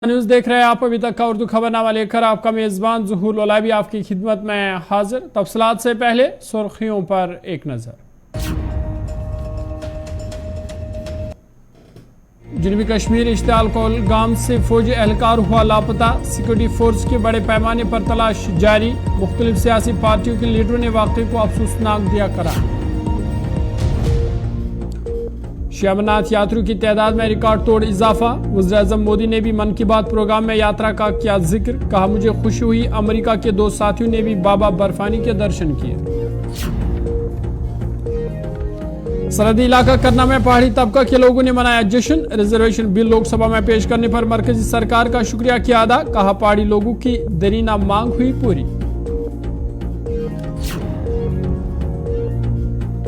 News देख रहे हैं आप। अभी तक का उर्दू खबरनामा लेकर आपका मेज़बान ज़ुहूर लोलाबी आपकी खिदमत में हाजिर। तफसीलात से पहले सुर्खियों पर एक नज़र। जनूबी कश्मीर इश्तियाल कुलगाम से फौजी एहलकार हुआ लापता। सिक्योरिटी फोर्स के बड़े पैमाने पर तलाश जारी। मुख्तलिफ सियासी पार्टियों के लीडरों ने वाक़े को अफसोसनाक दिया करार। शे अमरनाथ यात्रियों की तादाद में रिकॉर्ड तोड़ इजाफा। वज़ीर-ए-आज़म मोदी ने भी मन की बात प्रोग्राम में यात्रा का किया जिक्र। कहा, मुझे खुशी हुई अमेरिका के 2 साथियों ने भी बाबा बर्फानी के दर्शन किए। सरहदी इलाका करना में पहाड़ी तबका के लोगों ने मनाया जश्न। रिजर्वेशन बिल लोकसभा में पेश करने पर मरकजी सरकार का शुक्रिया किया अदा। कहा, पहाड़ी लोगों की दरीना मांग हुई पूरी।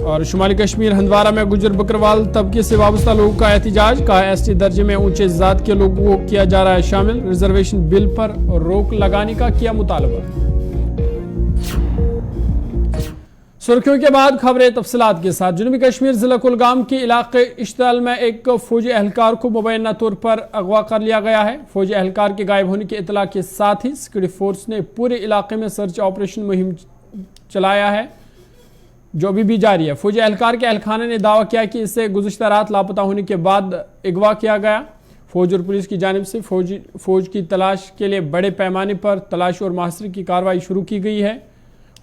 और शुमाली कश्मीर हंदवारा में गुजर बकरवाल तबके से वाबस्ता लोगों का एहतजाज। कहा, एसटी दर्जे में ऊंचे जात के लोगों को किया जा रहा है शामिल। रिजर्वेशन बिल पर रोक लगाने का किया मुतालबा। सुर्खियों के बाद खबरें तफसीलात के साथ। जनूबी कश्मीर जिला कुलगाम के इलाके इश्तियाल में एक फौजी एहलकार को मुबैना तौर पर अगवा कर लिया गया है। फौजी एहलकार के गायब होने की इतला के साथ ही सिक्योरिटी फोर्स ने पूरे इलाके में सर्च ऑपरेशन मुहिम चलाया है, जो अभी भी जारी है। फौजी एहलकार के एहलखाने ने दावा किया कि इसे गुज़िश्ता रात लापता होने के बाद अगवा किया गया। फौज और पुलिस की जानिब से फौज की तलाश के लिए बड़े पैमाने पर तलाशी और मुहासरे की कार्रवाई शुरू की गई है।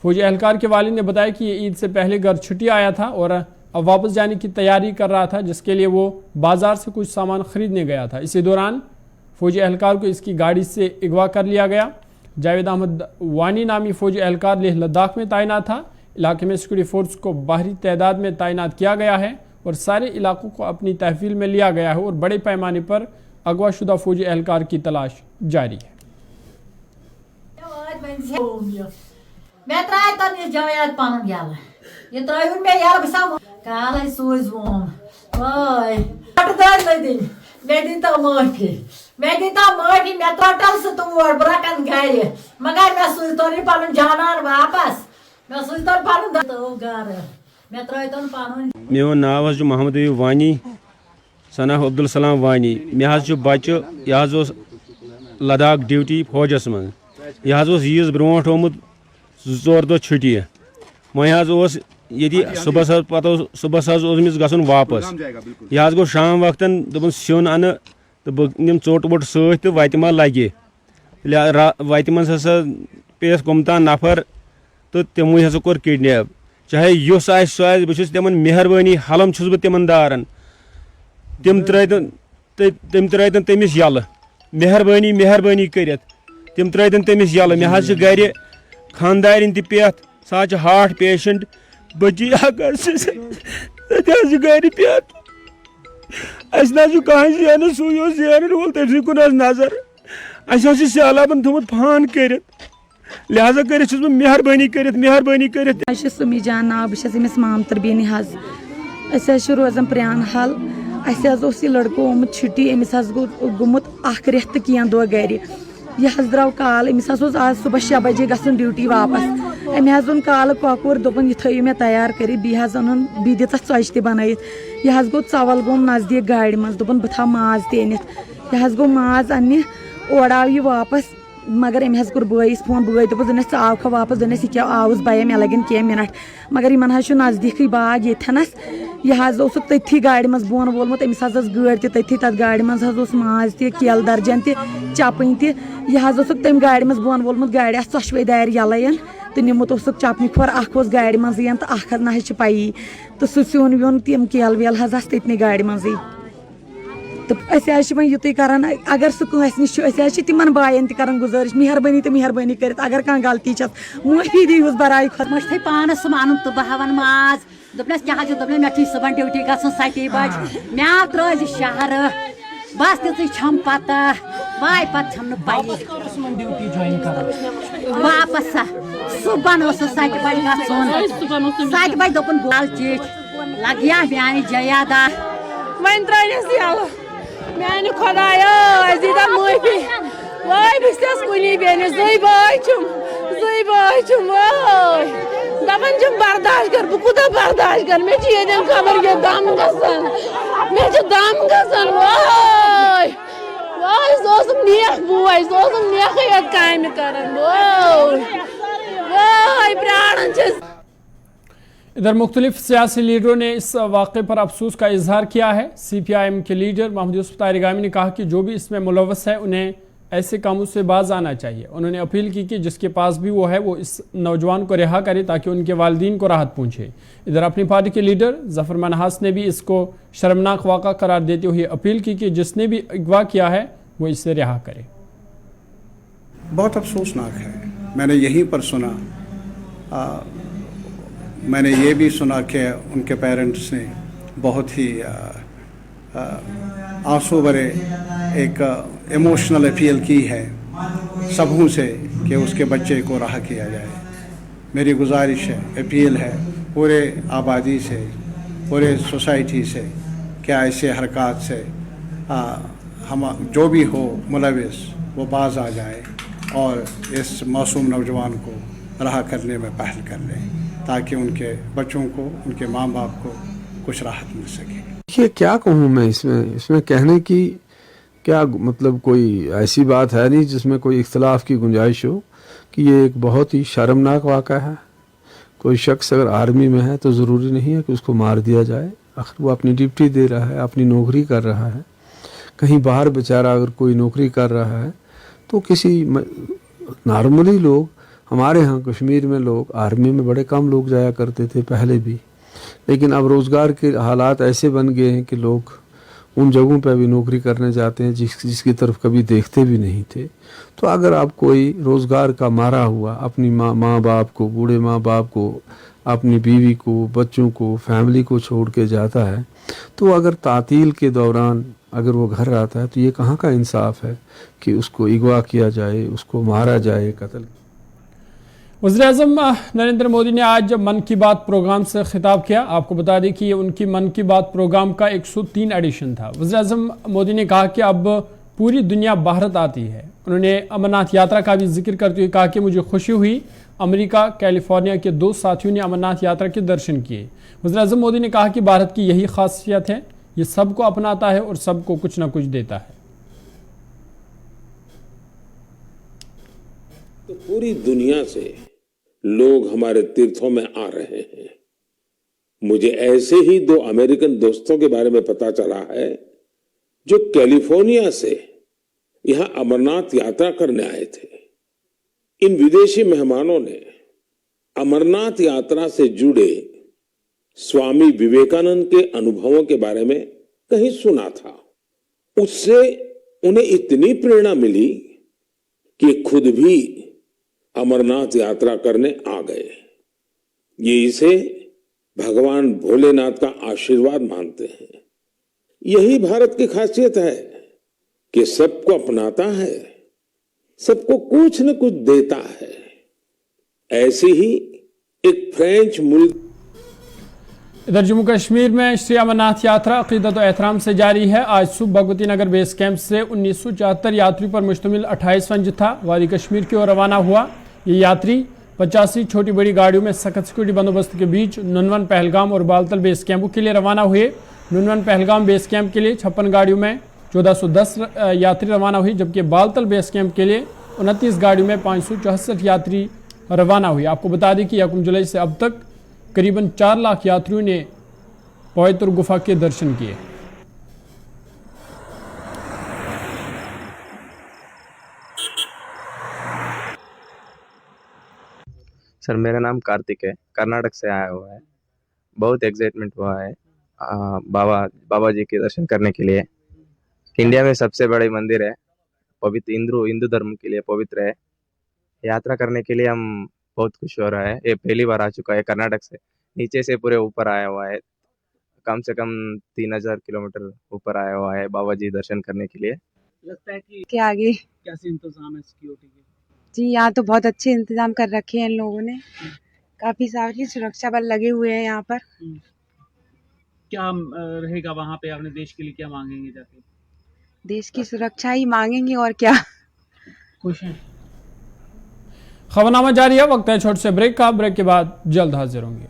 फौजी एहलकार के वालिद ने बताया कि ये ईद से पहले घर छुट्टी आया था और अब वापस जाने की तैयारी कर रहा था, जिसके लिए वो बाजार से कुछ सामान खरीदने गया था। इसी दौरान फौजी एहलकार को इसकी गाड़ी से अगवा कर लिया गया। जावेद अहमद वानी नामी फौजी एहलकार लेह लद्दाख में तैनात था। इलाके में सिक्योरिटी फोर्स को बाहरी तादाद में तैनात किया गया है और सारे इलाकों को अपनी तहवील में लिया गया है और बड़े पैमाने पर अगवा शुदा फौजी एहलकार की तलाश जारी है। मैं त्राय तो इस जवाब पान याल ये त्राय में याल बसा काल है सोज वोम ओए हटदार मैं देता माफी मैं त्राटल से तुम और ब्रकन गाय मगर मैं सोज तो नहीं पान जानवर वापस मैं सोज तो पान तो गार मैं त्राय तो पान मेरो नाव है मोहम्मद वानी सना अब्दुल सलाम वानी मे जो बच्चे यह लद्दाख ड्यूटी फौजस मन यह ईज ब्रोट आमुत 2-4 दो छुट्टी वह ये सुबह पत सुबह गन वापस यह गो शाम वक्त दोपन सिन अन तो बह निम चोट वोट सत तो वत मा लगे वत मज हसा पेस कुमतान नफर तो तमो हसा कोर किडनैप चाहे युस आस सह बस तमन मेहरबानी हलम छुस बह तमन दारन तम त्रैतन तमिस यल मेहरबानी मेहरबानी कर तम त्रैतन तमिस यल मे गर खानदारिन त पेत सा हार्ट पेशेंट बची अगर गर पेत अस ना कह जेन सू जेन वोल तमस कुन नजर अस सैलाबन थोमुत फान कर लिहाजा कर मेहरबानी कर सुमी जान नाव बस मामतर बेन अस रोजान प्रान हल अस लड़को आमुत छुट्टी अमिस गोमुत रेत की दो गर यह द्राव काल अमिस आज सुबह 6 बजे गसन ड्यूटी वापस अमे ओन काल कौर दोपन यह थो मे तैयार कर बी दित चौच त बनत यह गो चवल गोम नजदीक गाड़ मज दोपन बह माज तनित यह गो माज अन्य और आव यह वापस मगर अमे कोर बस फोन बे दोपस ज आव खा वापस दोनस यह क्या आउस बया मे लगन कह मिनट मगर इन नजदीक बाग येनस यह तथी गाड़ मज बोन वोलमुत अमिस गड़ तथी तथ गाड़ मज माज तेल दर्जन चपन यह तम गाड़ मज बोन वोलमुत गाड़ चौशवे दार यलन तो निमुत चपन खोर गाड़ मज तो ना पाई तो सोन व्योन तम केल वेल तथन गाड़ मज तो वो युत करान अगर सह नश तिम बायन तक गुजारिश मेहरबानी तो मेहरबानी कर अगर कह गलती माफी दीहूस बराए खुद थे पानस वन तो बह वन माज दोपनस क्या दोपन मे सुबह ड्यूटी ग 7 बजे मे आव त्र शहर बस तम पता वाय पत पाई वापस सुबह 7 बजे ग 7 बजे दोपन गोल चीज लगिया मानी जयादा वन त्रस यल मानी खुदाया दीदा माफी वाय बस कुनी बेन जई बाय छुम वाय दपन छुम बर्दाश्त कर बह कूदा बर्दाश्त कर मे खबर ये दम गसन मे दम गसन वाय वाय सोस नियत इधर मुख्तलिफ सियासी लीडरों ने इस वाक़े पर अफसोस का इजहार किया है। CPIM के लीडर महमूद यूसुफ तारिगामी ने कहा कि जो भी इसमें मुलव्वस है उन्हें ऐसे कामों से बाज आना चाहिए। उन्होंने अपील की कि जिसके पास भी वो है वो इस नौजवान को रिहा करे ताकि उनके वालिदीन को राहत पहुँचे। इधर अपनी पार्टी के लीडर ज़फ़र मनहास ने भी इसको शर्मनाक वाक़ा करार देते हुए अपील की कि जिसने भी अगवा किया है वो इसे रिहा करे। बहुत अफसोसनाक है। मैंने यहीं पर सुना, मैंने ये भी सुना कि उनके पेरेंट्स ने बहुत ही आंसू भरे एक इमोशनल अपील की है सबों से कि उसके बच्चे को रहा किया जाए। मेरी गुजारिश है, अपील है पूरे आबादी से, पूरे सोसाइटी से कि ऐसे हरकत से हम जो भी हो मुलविस वो बाज आ जाए और इस मासूम नौजवान को रहा करने में पहल कर लें ताकि उनके बच्चों को, उनके माँ बाप को कुछ राहत मिल सके। देखिए क्या कहूँ मैं इसमें कहने की क्या मतलब कोई ऐसी बात है नहीं जिसमें कोई इख्तलाफ की गुंजाइश हो कि ये एक बहुत ही शर्मनाक वाक़ा है। कोई शख्स अगर आर्मी में है तो ज़रूरी नहीं है कि उसको मार दिया जाए। आखिर वो अपनी ड्यूटी दे रहा है, अपनी नौकरी कर रहा है। कहीं बाहर बेचारा अगर कोई नौकरी कर रहा है तो किसी नॉर्मली लोग, हमारे यहाँ कश्मीर में लोग आर्मी में बड़े कम लोग जाया करते थे पहले भी, लेकिन अब रोज़गार के हालात ऐसे बन गए हैं कि लोग उन जगहों पर भी नौकरी करने जाते हैं जिसकी तरफ कभी देखते भी नहीं थे। तो अगर आप कोई रोज़गार का मारा हुआ अपनी माँ बाप को, बूढ़े माँ बाप को, अपनी बीवी को, बच्चों को, फैमिली को छोड़ के जाता है तो अगर तातील के दौरान अगर वो घर आता है तो ये कहाँ का इंसाफ है कि उसको अगवा किया जाए, उसको मारा जाए, कत्ल। वज़ीर-ए-आज़म नरेंद्र मोदी ने आज मन की बात प्रोग्राम से खिताब किया। आपको बता दें कि ये उनकी मन की बात प्रोग्राम का 103 एडिशन था। वज़ीर-ए-आज़म मोदी ने कहा कि अब पूरी दुनिया भारत आती है। उन्होंने अमरनाथ यात्रा का भी जिक्र करते हुए कहा कि मुझे खुशी हुई अमेरिका, कैलिफोर्निया के 2 साथियों ने अमरनाथ यात्रा के दर्शन किए। वज़ीर-ए-आज़म मोदी ने कहा कि भारत की यही खासियत है, ये सबको अपनाता है और सबको कुछ ना कुछ देता है। तो पूरी दुनिया से लोग हमारे तीर्थों में आ रहे हैं। मुझे ऐसे ही 2 अमेरिकन दोस्तों के बारे में पता चला है जो कैलिफोर्निया से यहां अमरनाथ यात्रा करने आए थे। इन विदेशी मेहमानों ने अमरनाथ यात्रा से जुड़े स्वामी विवेकानंद के अनुभवों के बारे में कहीं सुना था। उससे उन्हें इतनी प्रेरणा मिली कि खुद भी अमरनाथ यात्रा करने आ गए। ये इसे भगवान भोलेनाथ का आशीर्वाद मानते हैं। यही भारत की खासियत है कि सबको अपनाता है, सबको कुछ न कुछ देता है। ऐसी ही एक फ्रेंच मुल्क। इधर जम्मू कश्मीर में श्री अमरनाथ यात्रा अक़ीदत व एहतराम से जारी है। आज सुबह भगवती नगर बेस कैंप से 1974 यात्रियों पर मुश्तमिल 28वां जत्था वादी कश्मीर की ओर रवाना हुआ। ये यात्री 85 छोटी बड़ी गाड़ियों में सख्त सिक्योरिटी बंदोबस्त के बीच नुनवन, पहलगाम और बालतल बेस कैंपों के लिए रवाना हुए। नुनवन पहलगाम बेस कैंप के लिए 56 गाड़ियों में 1410 यात्री रवाना हुई, जबकि बालतल बेस कैंप के लिए 29 गाड़ियों में 564 यात्री रवाना हुई। आपको बता दें कि 1 जुलाई से अब तक करीबन 4 लाख यात्रियों ने पवित्र गुफा के दर्शन किए। सर मेरा नाम कार्तिक है, कर्नाटक से आया हुआ है। बहुत एक्साइटमेंट हुआ है बाबा जी के दर्शन करने के लिए। इंडिया में सबसे बड़ी मंदिर है, पवित्र हिंदू धर्म के लिए पवित्र है। यात्रा करने के लिए हम बहुत खुश हो रहा है। ये पहली बार आ चुका है कर्नाटक से, नीचे से पूरे ऊपर आया हुआ है। कम से कम 3000 किलोमीटर ऊपर आया हुआ है बाबा जी दर्शन करने के लिए। लगता है कि क्या आगे कैसे इंतजाम है सिक्योरिटी के? जी यहाँ तो बहुत अच्छे इंतजाम कर रखे हैं इन लोगों ने। काफी सारी सुरक्षा बल लगे हुए हैं यहाँ पर। क्या रहेगा वहाँ पे? अपने देश के लिए क्या मांगेंगे जाके? देश की सुरक्षा ही मांगेंगे और क्या। खुश हैं। खबरनामा जारी है, वक्त है छोटे से ब्रेक का। ब्रेक के बाद जल्द हाजिर होंगे।